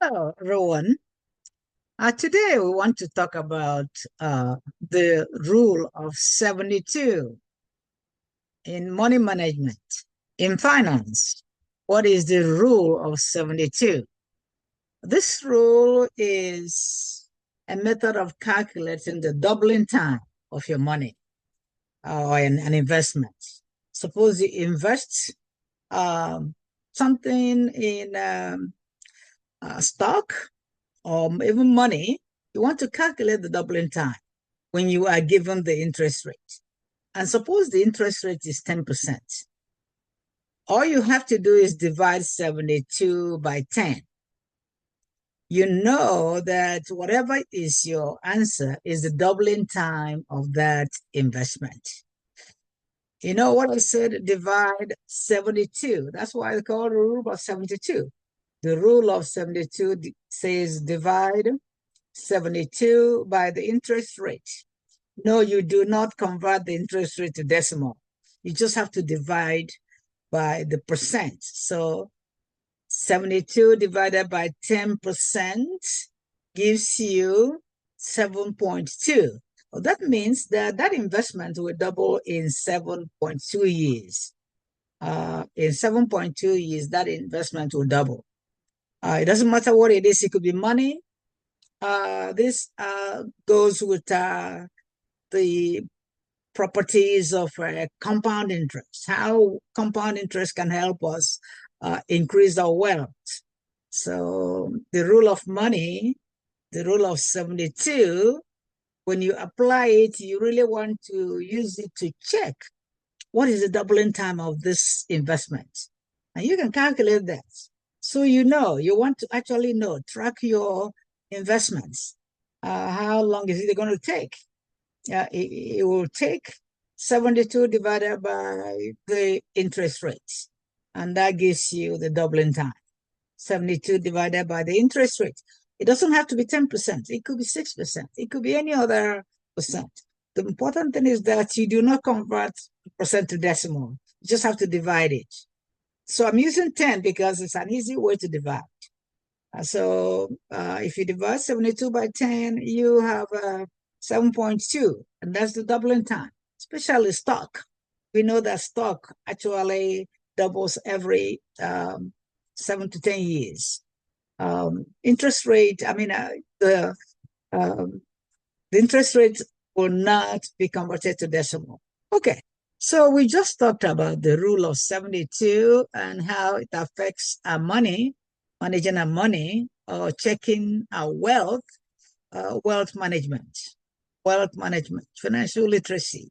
Hello, Rowan. Today we want to talk about the rule of 72 in money management. In finance, what is the rule of 72? This rule is a method of calculating the doubling time of your money or an investment. Suppose you invest something in stock or even money, you want to calculate the doubling time when you are given the interest rate. And suppose the interest rate is 10%. All you have to do is divide 72 by 10. You know that whatever is your answer is the doubling time of that investment. You know what I said? Divide 72. That's why it's called the rule of 72. The rule of 72 says divide 72 by the interest rate. No, you do not convert the interest rate to decimal. You just have to divide by the percent. So 72 divided by 10% gives you 7.2. Well, that means that that investment will double in 7.2 years. In 7.2 years, that investment will double. It doesn't matter what it is. It could be money. This goes with the properties of compound interest, how compound interest can help us increase our wealth. So the rule of money, the rule of 72, when you apply it, you really want to use it to check what is the doubling time of this investment. And you can calculate that. So you want to actually know, track your investments. How long is it going to take? It will take 72 divided by the interest rates. And that gives you the doubling time. 72 divided by the interest rate. It doesn't have to be 10%. It could be 6%. It could be any other percent. The important thing is that you do not convert percent to decimal. You just have to divide it. So I'm using 10 because it's an easy way to divide. So if you divide 72 by 10, you have 7.2, and that's the doubling time, especially stock. We know that stock actually doubles every 7 to 10 years. Interest rate, the interest rate will not be converted to decimal. Okay. So we just talked about the rule of 72 and how it affects our money, managing our money, or checking our wealth management, financial literacy.